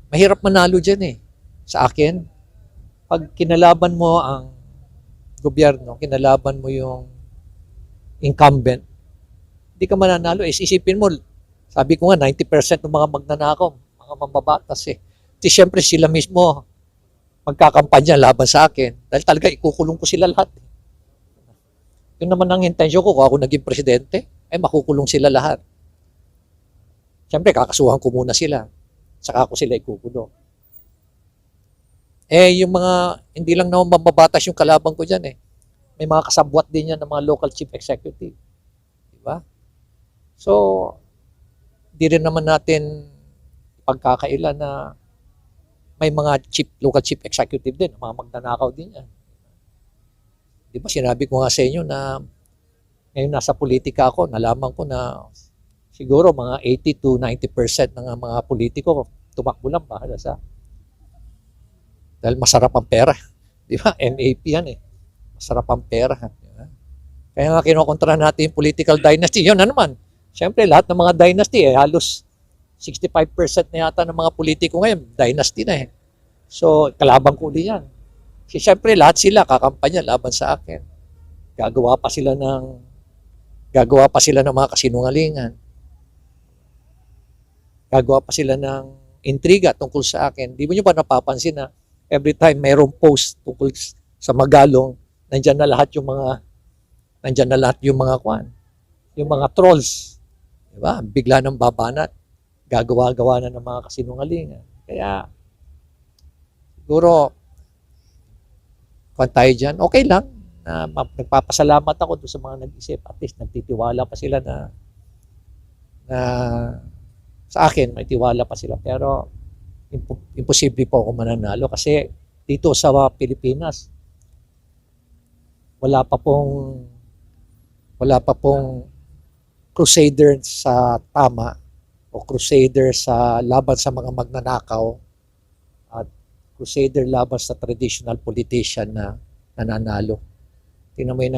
Mahirap manalo dyan eh. Sa akin, pag kinalaban mo ang gobyerno, kinalaban mo yung incumbent, hindi ka mananalo. Isipin mo, sabi ko nga, 90% ng mga magnanakaw, mga mambabatas eh. Di syempre sila mismo magkakampanya laban sa akin. Dahil talaga ikukulong ko sila lahat. Yun naman ang intensyon ko kung ako naging presidente, ay makukulong sila lahat. Siyempre, kakasuhan ko muna sila. Saka ako sila ikukulong. Yung mga, hindi lang naman mababatas yung kalabang ko dyan eh. May mga kasabwat din yan ng mga local chief executive. Diba? So, di rin naman natin pagkakailan na may mga local chief executive din, mga magnanakaw din yan. Di ba sinabi ko nga sa inyo na ngayon nasa politika ako, nalaman ko na siguro mga 80 to 90% ng mga politiko tumakbo lang bahala sa dahil masarap ang pera. Di ba? MAP yan eh. Masarap ang pera. Diba? Kaya nga kinukontra natin yung political dynasty. Yun na naman. Siyempre, lahat ng mga dynasty eh, halos 65% na yata ng mga politiko ngayon, dynasty na eh. So, kalabang ko din yan. Siyempre, lahat sila kakampanya laban sa akin. Gagawa pa sila ng mga kasinungalingan. Gagawa pa sila ng intriga tungkol sa akin. Di mo nyo ba napapansin na every time mayroong post tungkol sa Magalong, nandyan na lahat yung mga kwan, yung mga trolls. Diba? Bigla ng babanat. Gagawa-gawa na ng mga kasinungalingan. Kaya, siguro, kung tayo dyan, okay lang. Nagpapasalamat ako doon sa mga nag-isip. At least nagtitiwala pa sila na sa akin, may tiwala pa sila. Pero, imposible po ako mananalo kasi dito sa Pilipinas, wala pa pong crusader sa tama o crusader sa laban sa mga magnanakaw at crusader laban sa traditional politician na nananalo. Tingnan mo yung nangyari.